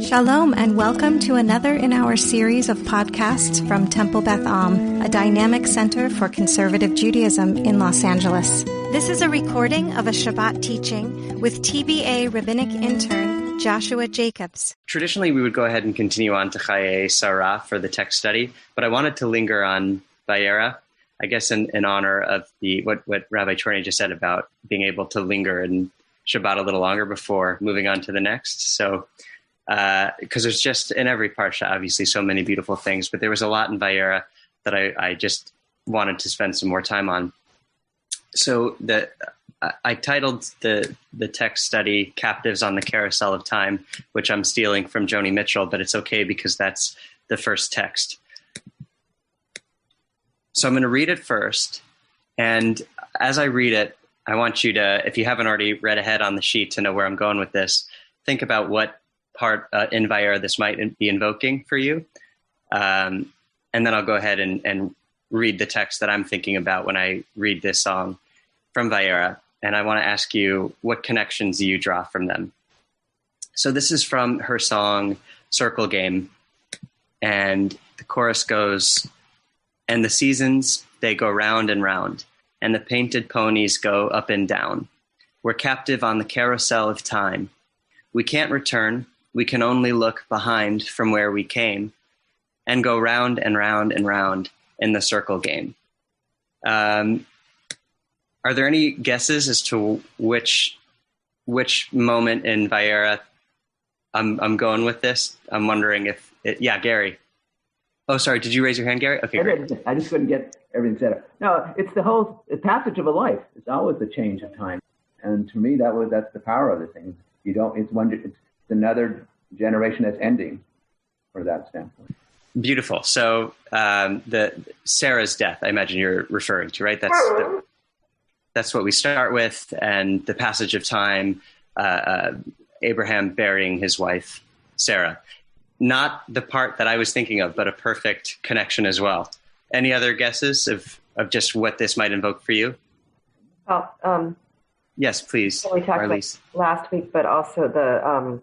Shalom and welcome to another in our series of podcasts from Temple Beth Am, a dynamic center for conservative Judaism in Los Angeles. This is a recording of a Shabbat teaching with TBA Rabbinic Intern Joshua Jacobs. Traditionally, we would go ahead and continue on to Chaye Sarah for the text study, but I wanted to linger on Vayera, I guess in honor of what Rabbi Chorney just said about being able to linger in Shabbat a little longer before moving on to the next. So, because there's just in every parsha, obviously, so many beautiful things, but there was a lot in Vayera that I just wanted to spend some more time on. So I titled the text study "Captives on the Carousel of Time," which I'm stealing from Joni Mitchell, but it's okay because that's the first text. So I'm going to read it first, and as I read it, I want you to, if you haven't already read ahead on the sheet to know where I'm going with this, think about what part in Vayera this might be invoking for you. And then I'll go ahead and read the text that I'm thinking about when I read this song from Vayera. And I want to ask you, what connections do you draw from them? So this is from her song, Circle Game. And the chorus goes, "And the seasons, they go round and round, and the painted ponies go up and down. We're captive on the carousel of time. We can't return. We can only look behind from where we came and go round and round and round in the circle game." Are there any guesses as to which moment in Vayera I'm going with this? I'm wondering if Gary. Oh, sorry. Did you raise your hand, Gary? Okay, great. I just couldn't get everything set up. No, it's the whole passage of a life. It's always the change of time, and to me, that's the power of the thing. It's another generation that's ending, for that standpoint. Beautiful. So the Sarah's death, I imagine you're referring to, right? That's what we start with, and the passage of time, Abraham burying his wife, Sarah. Not the part that I was thinking of, but a perfect connection as well. Any other guesses of just what this might invoke for you? Well, yes, please. We talked about last week, but also the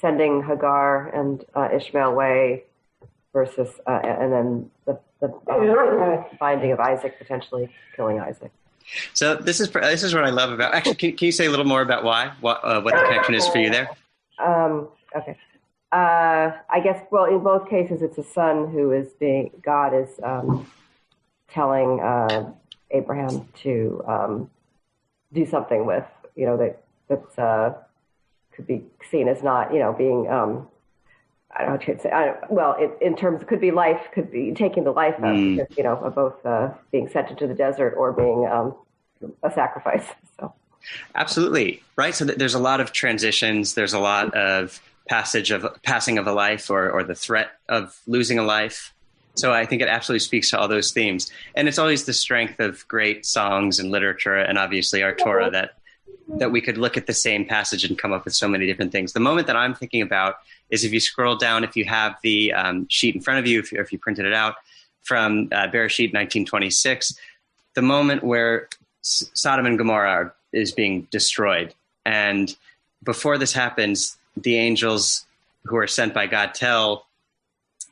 sending Hagar and Ishmael away versus, and then the finding of Isaac, potentially killing Isaac. So this is what I love about. Actually, can you say a little more about what the connection is for you there? Okay. I guess, well, in both cases, it's a son who God is telling Abraham to do something with, that could be seen as not, being, I don't know what you'd say. In terms, could be life, could be taking the life of, because, of both being sent into the desert or being a sacrifice. So. Absolutely. Right. So there's a lot of transitions. There's a lot of passing of a life or the threat of losing a life. So I think it absolutely speaks to all those themes. And it's always the strength of great songs and literature and obviously our Torah that we could look at the same passage and come up with so many different things. The moment that I'm thinking about is if you scroll down, if you have the sheet in front of you, if you printed it out from Bereshit 1926, the moment where Sodom and Gomorrah is being destroyed. And before this happens, the angels who are sent by God tell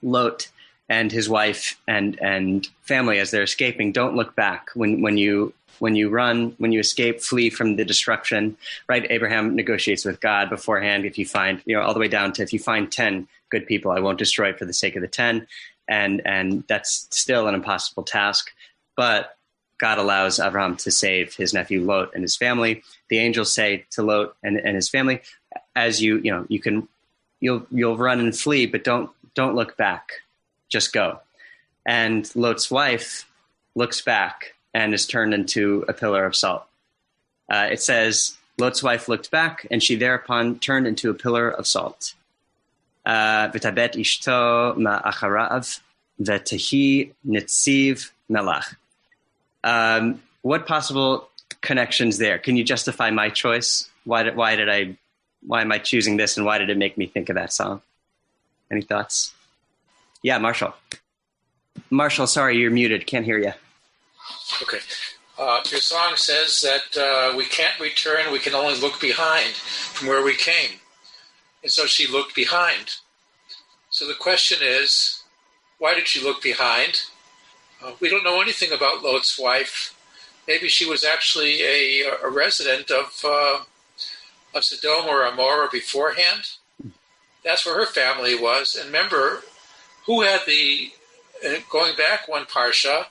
Lot and his wife and family as they're escaping, don't look back. When you run, when you escape, flee from the destruction, right? Abraham negotiates with God beforehand. If you find, all the way down to, if you find 10 good people, I won't destroy it for the sake of the 10. And that's still an impossible task. But God allows Abraham to save his nephew Lot and his family. The angels say to Lot and his family, as you'll run and flee, but don't look back, just go. And Lot's wife looks back and is turned into a pillar of salt. It says, Lot's wife looked back and she thereupon turned into a pillar of salt. V'tabet ishto ma'acharav v'tehi nitziv melach. What possible connections there? Can you justify my choice? Why am I choosing this, and why did it make me think of that song? Any thoughts? Yeah, Marshall. Marshall, sorry, you're muted. Can't hear you. Okay. Your song says that we can't return. We can only look behind from where we came. and so she looked behind. So the question is, why did she look behind? We don't know anything about Lot's wife. Maybe she was actually a resident of Sodom or Amorah beforehand. That's where her family was. And remember, who had going back one parsha,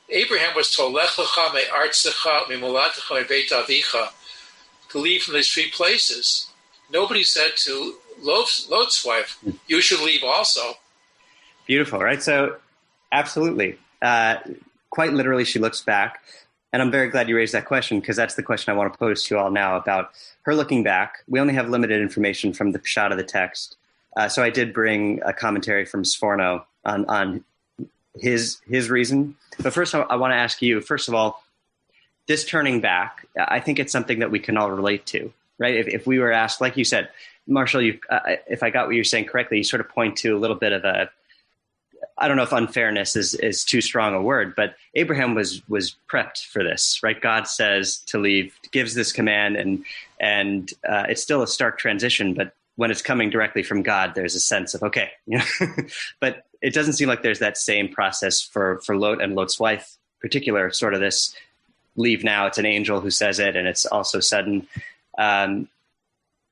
Abraham was told, Lech lecha me'artzecha me'moladecha me'beit avicha, to leave from these 3 places. Nobody said to Lot's wife, you should leave also. Beautiful, right? So, absolutely. Quite literally, she looks back. And I'm very glad you raised that question, because that's the question I want to pose to you all now about her looking back. We only have limited information from the pshat of the text. So I did bring a commentary from Sforno on his reason. But first, I want to ask you, first of all, this turning back, I think it's something that we can all relate to, right? If we were asked, like you said, Marshall, if I got what you're saying correctly, you sort of point to a little bit of a, I don't know if unfairness is too strong a word, but Abraham was prepped for this, right? God says to leave, gives this command, and it's still a stark transition, but when it's coming directly from God, there's a sense of, okay, but it doesn't seem like there's that same process for Lot and Lot's wife, particular sort of this leave now. It's an angel who says it, and it's also sudden. And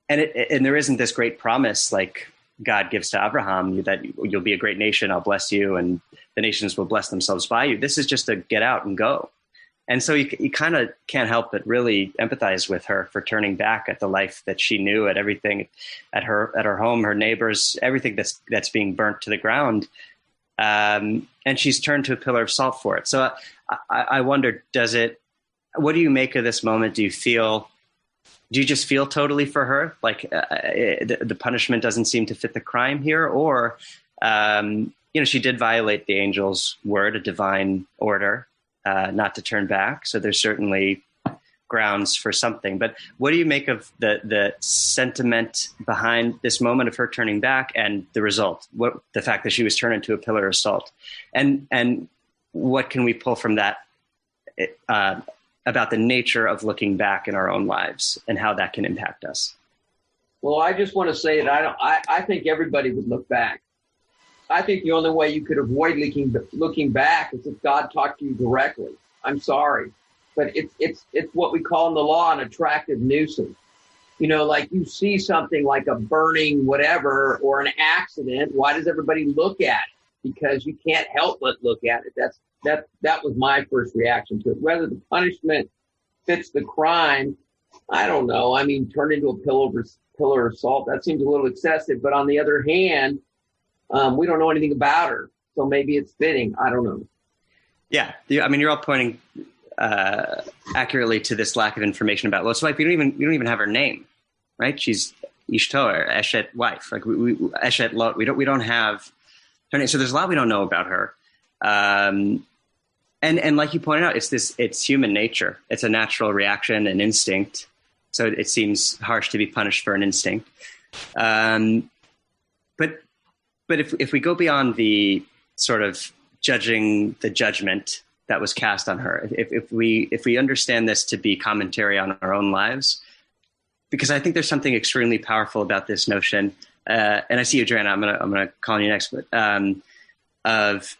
there isn't this great promise like God gives to Abraham that you'll be a great nation, I'll bless you, and the nations will bless themselves by you. This is just a get out and go. And so you kind of can't help but really empathize with her for turning back at the life that she knew, at everything, at her home, her neighbors, everything that's being burnt to the ground. And she's turned to a pillar of salt for it. So I wonder, what do you make of this moment? Do you just feel totally for her? Like the punishment doesn't seem to fit the crime here, or, she did violate the angel's word, a divine order, not to turn back. So there's certainly grounds for something. But what do you make of the sentiment behind this moment of her turning back and the result? The fact that she was turned into a pillar of salt, and what can we pull from that about the nature of looking back in our own lives and how that can impact us? Well, I just want to say that I think everybody would look back. I think the only way you could avoid looking back is if God talked to you directly. I'm sorry, but it's what we call in the law an attractive nuisance. Like you see something like a burning whatever or an accident. Why does everybody look at it? Because you can't help but look at it. That was my first reaction to it. Whether the punishment fits the crime, I don't know. I mean, turned into a pillar of salt, that seems a little excessive. But on the other hand, we don't know anything about her, so maybe it's fitting. I don't know. Yeah, I mean, you're all pointing accurately to this lack of information about Lot's wife. We don't even have her name, right? She's Ishto, or Eshet wife. Like we Eshet Lot. We don't have her name. So there's a lot we don't know about her. And like you pointed out, it's human nature. It's a natural reaction, an instinct. So it seems harsh to be punished for an instinct. But if we go beyond the sort of judging the judgment that was cast on her, if we understand this to be commentary on our own lives, because I think there's something extremely powerful about this notion. And I see you, Joanna. I'm gonna call on you next, but of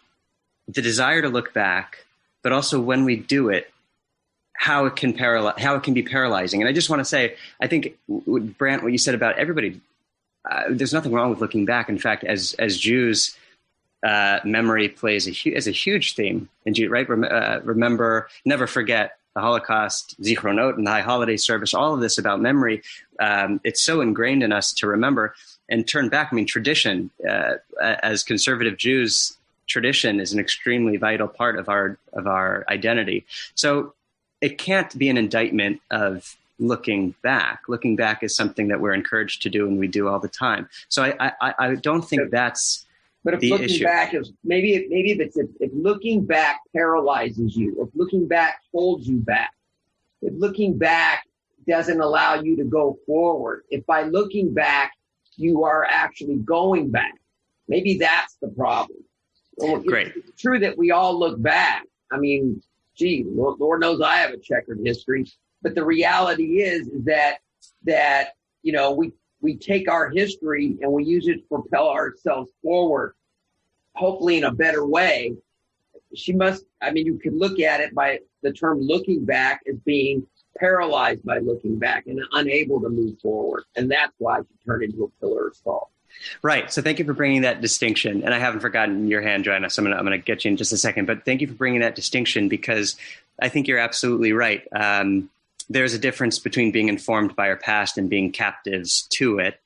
the desire to look back, but also when we do it, how it can be paralyzing. And I just want to say, I think, Brant, what you said about everybody, there's nothing wrong with looking back. In fact, as Jews, memory plays as a huge theme in Jude, right? Remember, never forget the Holocaust, Zichronot, and the High Holiday Service. All of this about memory, it's so ingrained in us to remember and turn back. I mean, tradition, as conservative Jews, tradition is an extremely vital part of our identity. So it can't be an indictment of looking back. Looking back is something that we're encouraged to do and we do all the time. So I don't think that's but if the looking issue. Back is if looking back paralyzes you, if looking back holds you back, if looking back doesn't allow you to go forward, if by looking back you are actually going back, maybe that's the problem. Great. It's true that we all look back. I mean, gee, Lord knows I have a checkered history. But the reality is that we take our history and we use it to propel ourselves forward, hopefully in a better way. You could look at it by the term looking back as being paralyzed by looking back and unable to move forward. And that's why she turned into a pillar of salt. Right. So thank you for bringing that distinction. And I haven't forgotten your hand, Joanna, so I'm going to get you in just a second. But thank you for bringing that distinction, because I think you're absolutely right. There's a difference between being informed by our past and being captives to it.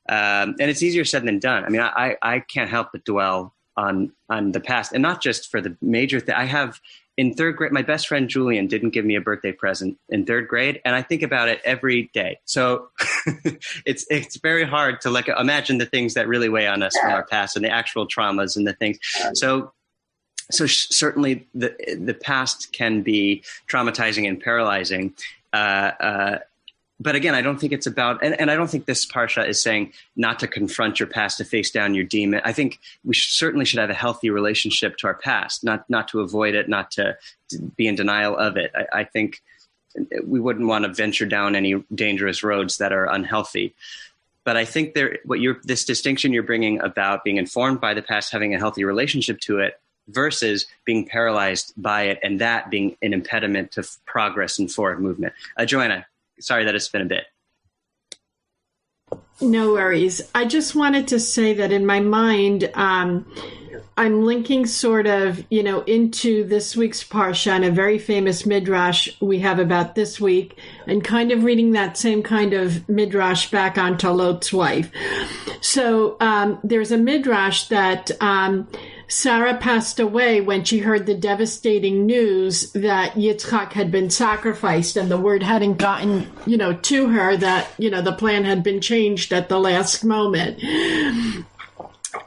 And it's easier said than done. I mean, I can't help but dwell on the past, and not just for the major thing. I have in third grade, my best friend Julian didn't give me a birthday present in third grade, and I think about it every day. So it's very hard to imagine the things that really weigh on us from our past and the actual traumas and the things. So certainly the past can be traumatizing and paralyzing. But again, I don't think it's about, and I don't think this parsha is saying not to confront your past, to face down your demon. I think we certainly should have a healthy relationship to our past, not to avoid it, not to be in denial of it. I think we wouldn't want to venture down any dangerous roads that are unhealthy. But I think this distinction you're bringing about being informed by the past, having a healthy relationship to it, versus being paralyzed by it, and that being an impediment to progress and forward movement. Joanna, sorry that it's been a bit. No worries. I just wanted to say that in my mind, I'm linking sort of, into this week's Parsha and a very famous Midrash we have about this week, and kind of reading that same kind of Midrash back onto Lot's wife. So there's a Midrash that Sarah passed away when she heard the devastating news that Yitzchak had been sacrificed, and the word hadn't gotten, to her that, the plan had been changed at the last moment.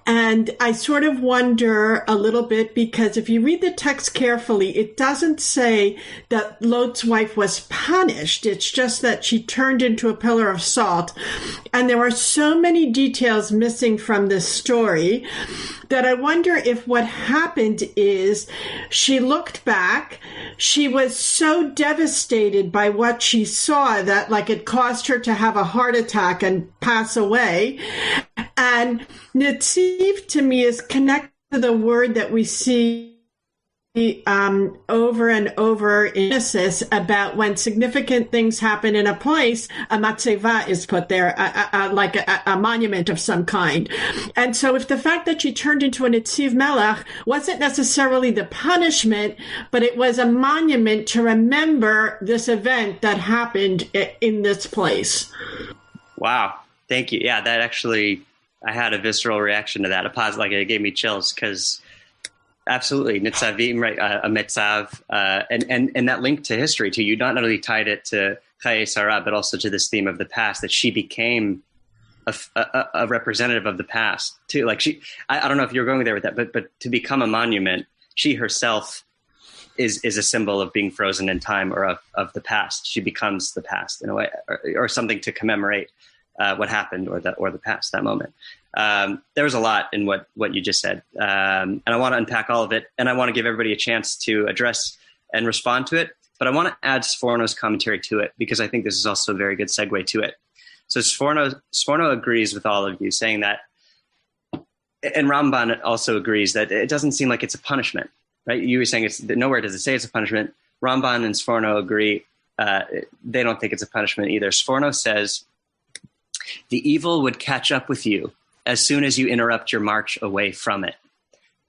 And I sort of wonder a little bit, because if you read the text carefully, it doesn't say that Lot's wife was punished. It's just that she turned into a pillar of salt. And there are so many details missing from this story that I wonder if what happened is she looked back. She was so devastated by what she saw that it caused her to have a heart attack and pass away. And Netziv to me is connected to the word that we see over and over in Genesis about when significant things happen in a place, a matzeva is put there, like a monument of some kind. And so if the fact that she turned into a Netziv Melech wasn't necessarily the punishment, but it was a monument to remember this event that happened in this place. Wow. Thank you. Yeah, that actually, I had a visceral reaction to that, it gave me chills, because absolutely, Nitzavim, right, a Metzav, and that link to history too. You not only tied it to Chaye Sarah, but also to this theme of the past, that she became a representative of the past too. I don't know if you're going there with that, but to become a monument, she herself is a symbol of being frozen in time, or of the past. She becomes the past in a way, or something to commemorate what happened, or the past, that moment. There was a lot in what you just said, and I want to unpack all of it, and I want to give everybody a chance to address and respond to it, but I want to add Sforno's commentary to it, because I think this is also a very good segue to it. So Sforno agrees with all of you, saying that, and Ramban also agrees that it doesn't seem like it's a punishment, right? You were saying nowhere does it say it's a punishment. Ramban and Sforno agree. They don't think it's a punishment either. Sforno says, the evil would catch up with you as soon as you interrupt your march away from it.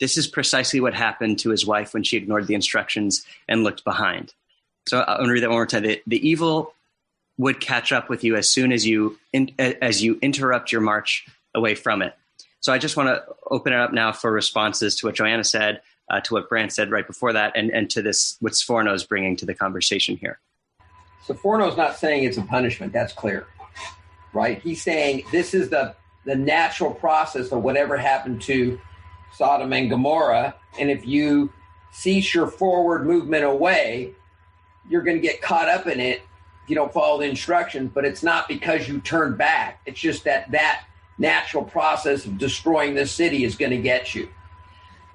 This is precisely what happened to his wife when she ignored the instructions and looked behind. So I'm going to read that one more time. The evil would catch up with you as soon as you interrupt your march away from it. So I just want to open it up now for responses to what Joanna said, to what Brant said right before that, and to this, what Sforno is bringing to the conversation here. So Sforno's not saying it's a punishment. That's clear. Right? He's saying this is the natural process of whatever happened to Sodom and Gomorrah. And if you cease your forward movement away, you're going to get caught up in it if you don't follow the instructions. But it's not because you turned back. It's just that natural process of destroying this city is going to get you.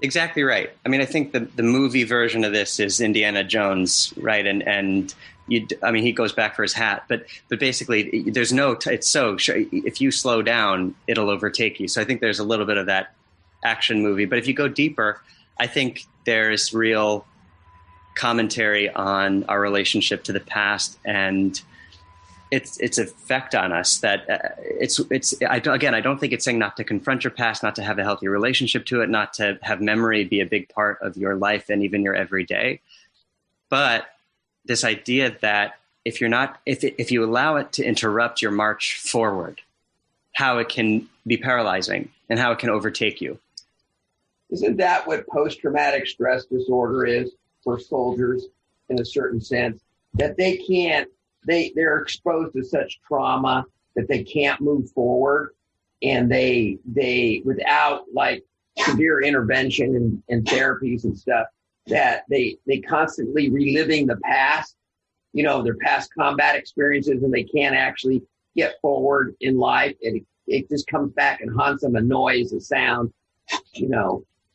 Exactly right. I mean, I think the movie version of this is Indiana Jones, right? And he goes back for his hat, but basically there's if you slow down, it'll overtake you. So I think there's a little bit of that action movie, but if you go deeper, I think there's real commentary on our relationship to the past and its effect on us. That I don't think it's saying not to confront your past, not to have a healthy relationship to it, not to have memory be a big part of your life and even your everyday. But this idea that if you allow it to interrupt your march forward, how it can be paralyzing and how it can overtake you. Isn't that what post-traumatic stress disorder is for soldiers in a certain sense? That they're exposed to such trauma that they can't move forward, and they without like severe intervention and therapies and stuff, that they constantly reliving the past, their past combat experiences, and they can't actually get forward in life. It just comes back and haunts them, a noise, a sound,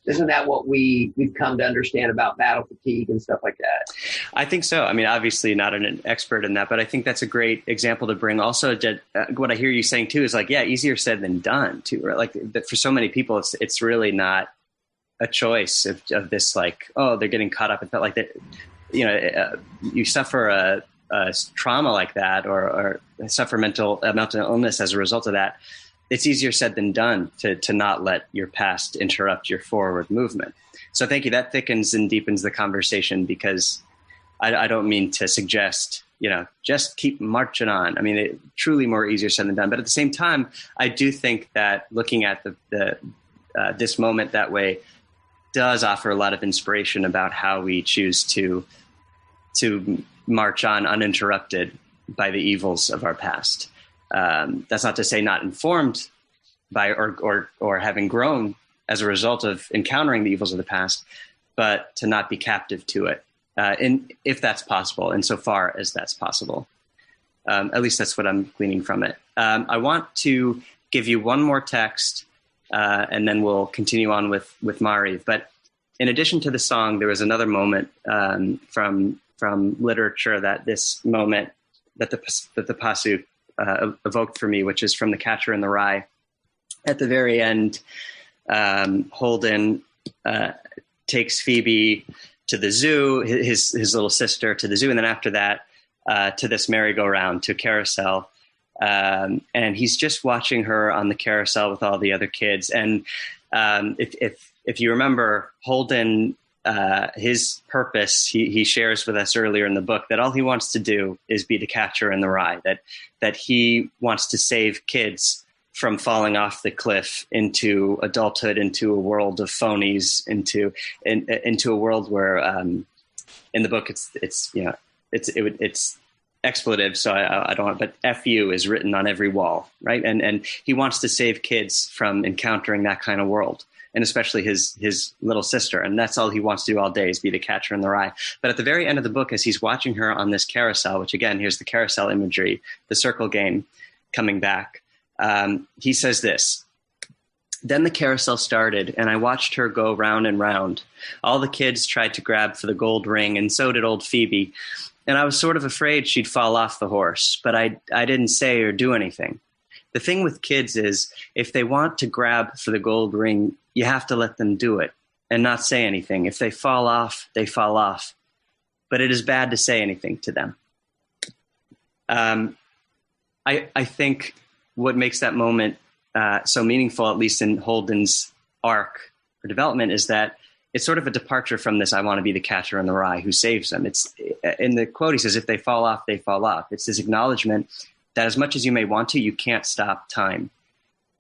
Isn't that what we've come to understand about battle fatigue and stuff like that? I think so. I mean, obviously not an expert in that, but I think that's a great example to bring. Also, what I hear you saying too is like, yeah, easier said than done too, right? Like for so many people, it's really not a choice of this, like, oh, they're getting caught up in like that. You suffer a trauma like that, or suffer mental illness as a result of that. It's easier said than done to not let your past interrupt your forward movement. So thank you. That thickens and deepens the conversation, because I don't mean to suggest, just keep marching on. I mean, it truly more easier said than done. But at the same time, I do think that looking at this moment that way does offer a lot of inspiration about how we choose to march on uninterrupted by the evils of our past. That's not to say not informed by or having grown as a result of encountering the evils of the past, but to not be captive to it, if that's possible, insofar as that's possible. At least that's what I'm gleaning from it. I want to give you one more text, and then we'll continue on with Mariv. But in addition to the song, there was another moment from literature that the pasuk evoked for me, which is from The Catcher in the Rye. At the very end, Holden takes Phoebe to the zoo, his little sister to the zoo, and then after that to this merry-go-round, to Carousel. And he's just watching her on the carousel with all the other kids. And if you remember, Holden, his purpose, he shares with us earlier in the book, that all he wants to do is be the catcher in the rye, that he wants to save kids from falling off the cliff into adulthood, into a world of phonies, into a world where, in the book, it's expletive, so I don't want, but FU is written on every wall, right? And he wants to save kids from encountering that kind of world, and especially his little sister. And that's all he wants to do all day, is be the catcher in the rye. But at the very end of the book, as he's watching her on this carousel, which again, here's the carousel imagery, the circle game coming back, he says this: "Then the carousel started, and I watched her go round and round. All the kids tried to grab for the gold ring, and so did old Phoebe. And I was sort of afraid she'd fall off the horse, but I didn't say or do anything. The thing with kids is, if they want to grab for the gold ring, you have to let them do it and not say anything. If they fall off, they fall off. But it is bad to say anything to them." I think what makes that moment so meaningful, at least in Holden's arc or development, is that it's sort of a departure from this "I want to be the catcher in the rye who saves them." It's in the quote, he says, "If they fall off, they fall off." It's this acknowledgement that as much as you may want to, you can't stop time.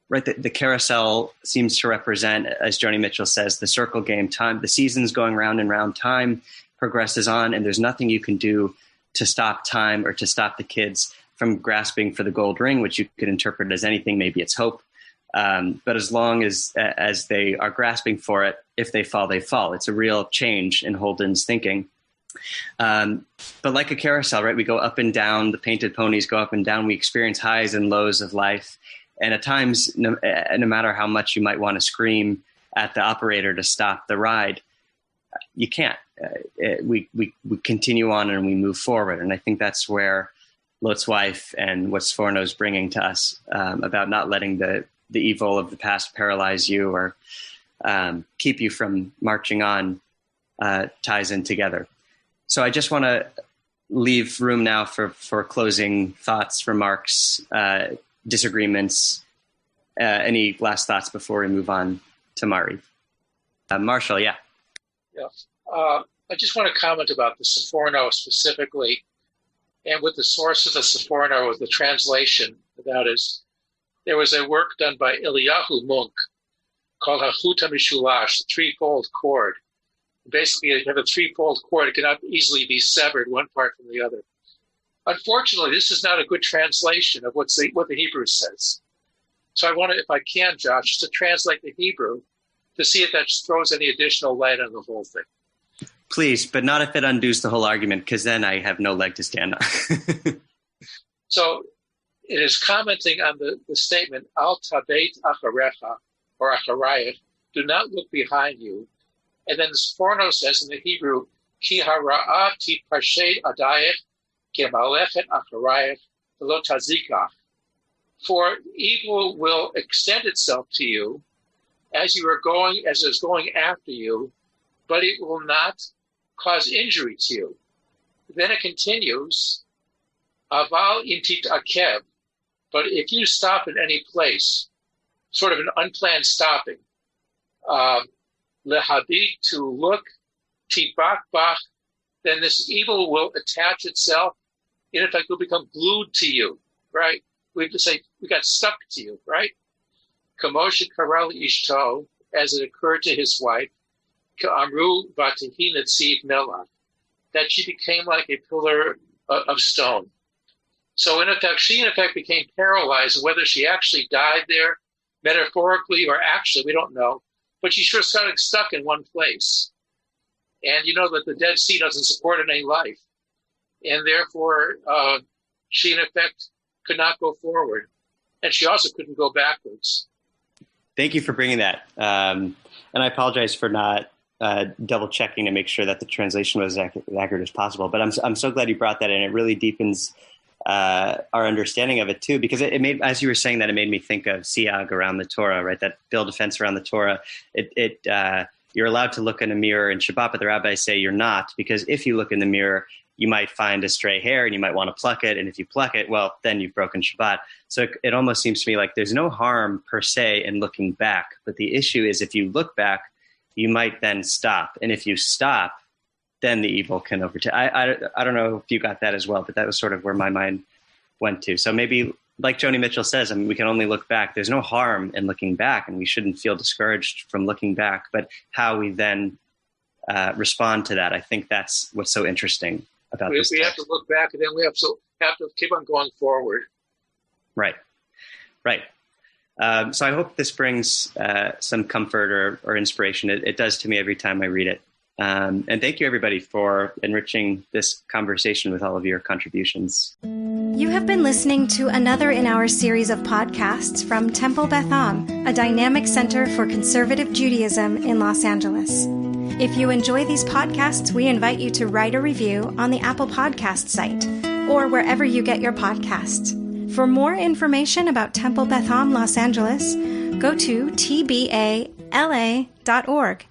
Right? The carousel seems to represent, as Joni Mitchell says, the circle game. Time, the seasons going round and round, time progresses on, and there's nothing you can do to stop time or to stop the kids from grasping for the gold ring, which you could interpret as anything. Maybe it's hope. But as long as they are grasping for it, if they fall, they fall. It's a real change in Holden's thinking. But like a carousel, right? We go up and down. The painted ponies go up and down. We experience highs and lows of life. And at times, no matter how much you might want to scream at the operator to stop the ride, you can't. we continue on and we move forward. And I think that's where Lot's wife and what Sforno is bringing to us about not letting the evil of the past paralyze you or keep you from marching on ties in together. So I just want to leave room now for closing thoughts, remarks, disagreements. Any last thoughts before we move on to Mari? Marshall, yeah. Yeah. I just want to comment about the Sforno specifically, and with the source of the Sforno, the translation. That is, there was a work done by Eliyahu Munk called Hachut HaMishulash, the threefold cord. Basically, you have a threefold cord. It cannot easily be severed, one part from the other. Unfortunately, this is not a good translation of what the Hebrew says. So I want to, if I can, Josh, just to translate the Hebrew to see if that throws any additional light on the whole thing. Please, but not if it undoes the whole argument, because then I have no leg to stand on. So it is commenting on the statement, Al tabeit acharecha, or acharayach, do not look behind you. And then the Sforno says in the Hebrew, Ki hara'ah tipashet adayech, ki malechet acharayach, v'lo tazikach. For evil will extend itself to you as it is going after you, but it will not cause injury to you. Then it continues, Aval intit akev, but if you stop in any place, sort of an unplanned stopping, lehabik, to look, tibak bach, then this evil will attach itself. In effect, will become glued to you, right? We have to say, we got stuck to you, right? Kamosha karal ishto, as it occurred to his wife, ka'amru vatahi netziv melach, that she became like a pillar of stone. So she in effect became paralyzed, and whether she actually died there, metaphorically or actually, we don't know, but she sure got stuck in one place. And you know that the Dead Sea doesn't support any life. And therefore, she in effect could not go forward. And she also couldn't go backwards. Thank you for bringing that. And I apologize for not double checking to make sure that the translation was as accurate as possible. But I'm so glad you brought that in. It really deepens our understanding of it too, because it made, as you were saying that, it made me think of siyag around the Torah, right? That build a fence around the Torah. You're allowed to look in a mirror in Shabbat, but the rabbis say you're not, because if you look in the mirror, you might find a stray hair and you might want to pluck it. And if you pluck it, well, then you've broken Shabbat. So it almost seems to me like there's no harm per se in looking back. But the issue is if you look back, you might then stop. And if you stop, then the evil can overtake. I don't know if you got that as well, but that was sort of where my mind went to. So maybe, like Joni Mitchell says, I mean, we can only look back. There's no harm in looking back, and we shouldn't feel discouraged from looking back. But how we then respond to that, I think that's what's so interesting about this. We have to look back, and then we have to keep on going forward. Right. So I hope this brings some comfort or inspiration. It does to me every time I read it. And thank you, everybody, for enriching this conversation with all of your contributions. You have been listening to another in our series of podcasts from Temple Beth Am, a dynamic center for conservative Judaism in Los Angeles. If you enjoy these podcasts, we invite you to write a review on the Apple Podcast site or wherever you get your podcasts. For more information about Temple Beth Am Los Angeles, go to tbala.org.